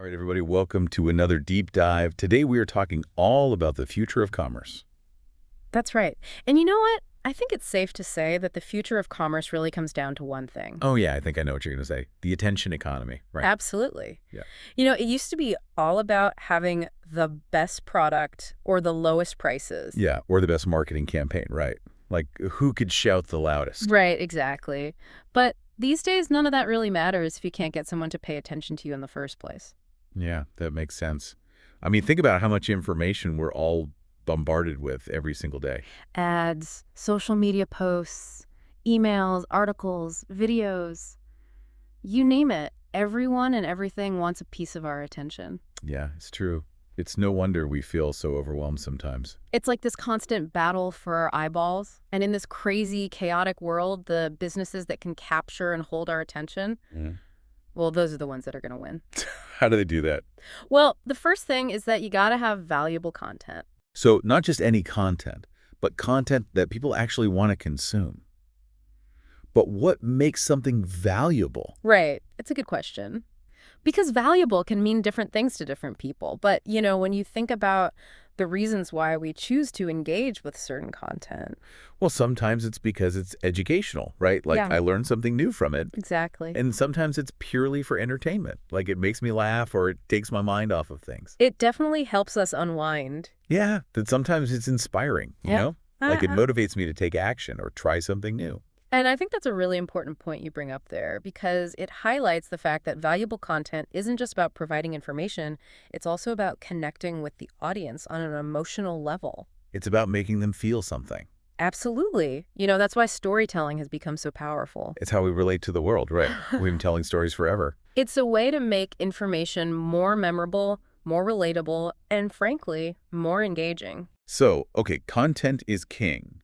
All right, everybody, welcome to another deep dive. Today we are talking all about the future of commerce. That's right. And you know what? I think it's safe to say that the future of commerce really comes down to one thing. Oh, yeah, I think I know what you're going to say. The attention economy, right? Absolutely. Yeah. It used to be all about having the best product or the lowest prices. Yeah, or the best marketing campaign, right? Like, who could shout the loudest? Right, exactly. But these days, none of that really matters if you can't get someone to pay attention to you in the first place. Yeah, that makes sense. I mean, think about how much information we're all bombarded with every single day. Ads, social media posts, emails, articles, videos, you name it. Everyone and everything wants a piece of our attention. Yeah, it's true. It's no wonder we feel so overwhelmed sometimes. It's like this constant battle for our eyeballs. And in this crazy, chaotic world, the businesses that can capture and hold our attention, Yeah. well, those are the ones that are going to win. How do they do that? Well, the first thing is that you got to have valuable content. So not just any content, but content that people actually want to consume. But what makes something valuable? Right. It's a good question. Because valuable can mean different things to different people. But, when you think about the reasons why we choose to engage with certain content. Well, sometimes it's because it's educational, right? Like Yeah. I learned something new from it. Exactly. And sometimes it's purely for entertainment. Like it makes me laugh or it takes my mind off of things. It definitely helps us unwind. Yeah, that sometimes it's inspiring, you Yeah. know? Like it motivates me to take action or try something new. And I think that's a really important point you bring up there because it highlights the fact that valuable content isn't just about providing information, it's also about connecting with the audience on an emotional level. It's about making them feel something. Absolutely. That's why storytelling has become so powerful. It's how we relate to the world, right? We've been telling stories forever. It's a way to make information more memorable, more relatable, and frankly, more engaging. So, okay, content is king.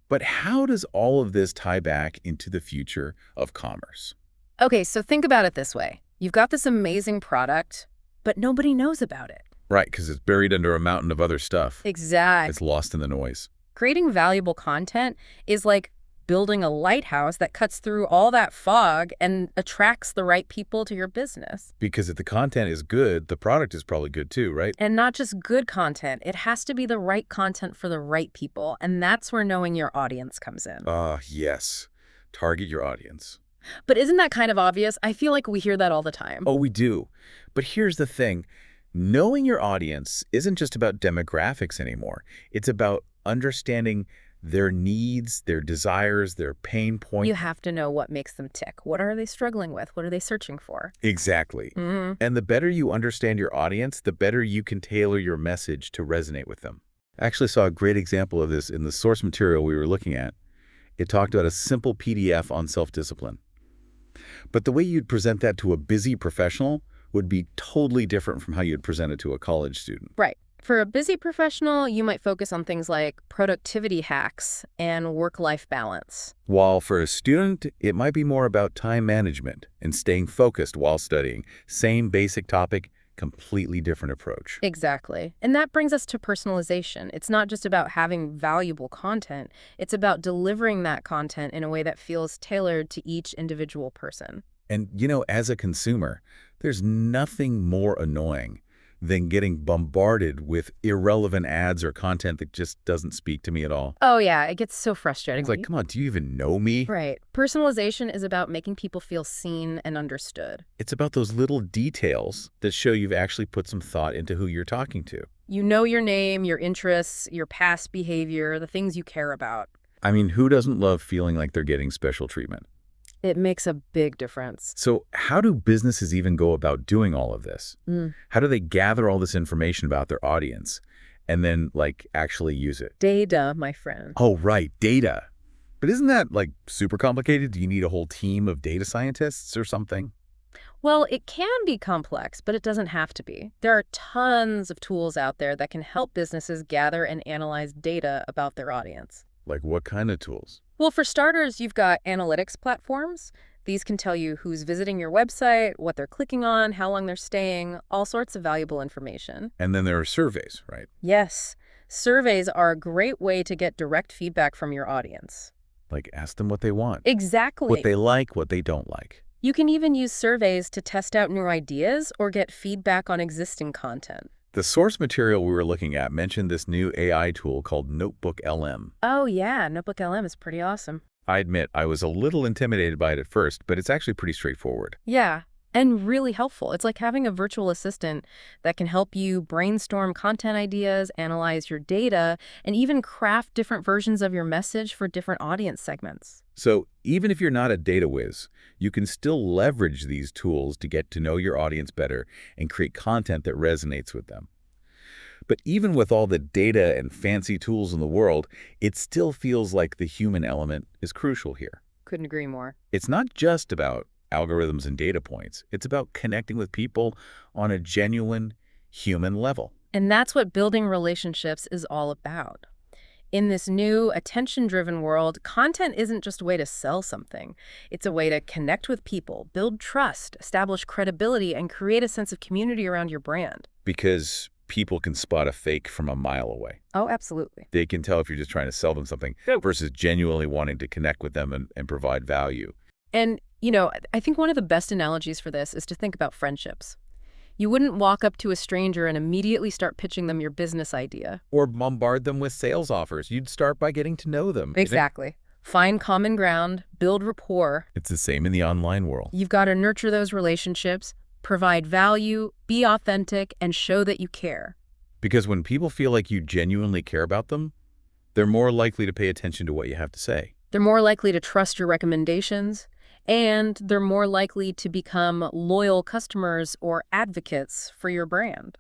But how does all of this tie back into the future of commerce? Okay, so think about it this way. You've got this amazing product, but nobody knows about it. Right, because it's buried under a mountain of other stuff. Exactly. It's lost in the noise. Creating valuable content is like building a lighthouse that cuts through all that fog and attracts the right people to your business. Because if the content is good, the product is probably good too, right? And not just good content, it has to be the right content for the right people. And that's where knowing your audience comes in. Yes. Target your audience. But isn't that kind of obvious? I feel like we hear that all the time. Oh, we do. But here's the thing. Knowing your audience isn't just about demographics anymore. It's about understanding their needs, their desires, their pain points. You have to know what makes them tick. What are they struggling with? What are they searching for? Exactly. Mm-hmm. And the better you understand your audience, the better you can tailor your message to resonate with them. I actually saw a great example of this in the source material we were looking at. It talked about a simple PDF on self-discipline. But the way you'd present that to a busy professional would be totally different from how you'd present it to a college student. Right. For a busy professional, you might focus on things like productivity hacks and work-life balance. While for a student, it might be more about time management and staying focused while studying. Same basic topic, completely different approach. Exactly. And that brings us to personalization. It's not just about having valuable content. It's about delivering that content in a way that feels tailored to each individual person. And, as a consumer, there's nothing more annoying than getting bombarded with irrelevant ads or content that just doesn't speak to me at all. Oh, yeah. It gets so frustrating. It's like, come on, do you even know me? Right. Personalization is about making people feel seen and understood. It's about those little details that show you've actually put some thought into who you're talking to. You know your name, your interests, your past behavior, the things you care about. I mean, who doesn't love feeling like they're getting special treatment? It makes a big difference. So how do businesses even go about doing all of this? How do they gather all this information about their audience and then, actually use it? Data, my friend. Oh, right, data. But isn't that, super complicated? Do you need a whole team of data scientists or something? Well, it can be complex, but it doesn't have to be. There are tons of tools out there that can help businesses gather and analyze data about their audience. Like what kind of tools? Well, for starters, you've got analytics platforms. These can tell you who's visiting your website, what they're clicking on, how long they're staying, all sorts of valuable information. And then there are surveys, right? Yes, surveys are a great way to get direct feedback from your audience. Like ask them what they want, Exactly. what they like, what they don't like. You can even use surveys to test out new ideas or get feedback on existing content. The source material we were looking at mentioned this new AI tool called Notebook LM. Oh yeah, Notebook LM is pretty awesome. I admit I was a little intimidated by it at first, but it's actually pretty straightforward. Yeah, and really helpful. It's like having a virtual assistant that can help you brainstorm content ideas, analyze your data, and even craft different versions of your message for different audience segments. So even if you're not a data whiz, you can still leverage these tools to get to know your audience better and create content that resonates with them. But even with all the data and fancy tools in the world, it still feels like the human element is crucial here. Couldn't agree more. It's not just about algorithms and data points. It's about connecting with people on a genuine human level. And that's what building relationships is all about. In this new attention-driven world, content isn't just a way to sell something. It's a way to connect with people, build trust, establish credibility, and create a sense of community around your brand. Because people can spot a fake from a mile away. Oh, absolutely. They can tell if you're just trying to sell them something versus genuinely wanting to connect with them and provide value. And, I think one of the best analogies for this is to think about friendships. You wouldn't walk up to a stranger and immediately start pitching them your business idea. Or bombard them with sales offers. You'd start by getting to know them. Exactly. Find common ground, build rapport. It's the same in the online world. You've got to nurture those relationships, provide value, be authentic, and show that you care. Because when people feel like you genuinely care about them, they're more likely to pay attention to what you have to say. They're more likely to trust your recommendations, and they're more likely to become loyal customers or advocates for your brand.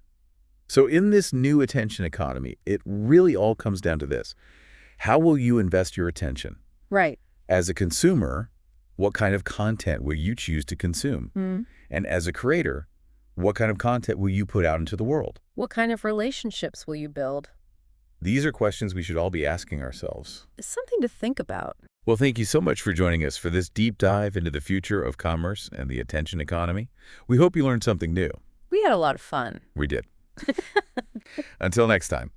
So in this new attention economy, it really all comes down to this. How will you invest your attention? Right. As a consumer, what kind of content will you choose to consume? And as a creator, what kind of content will you put out into the world? What kind of relationships will you build? These are questions we should all be asking ourselves. It's something to think about. Well, thank you so much for joining us for this deep dive into the future of commerce and the attention economy. We hope you learned something new. We had a lot of fun. We did. Until next time.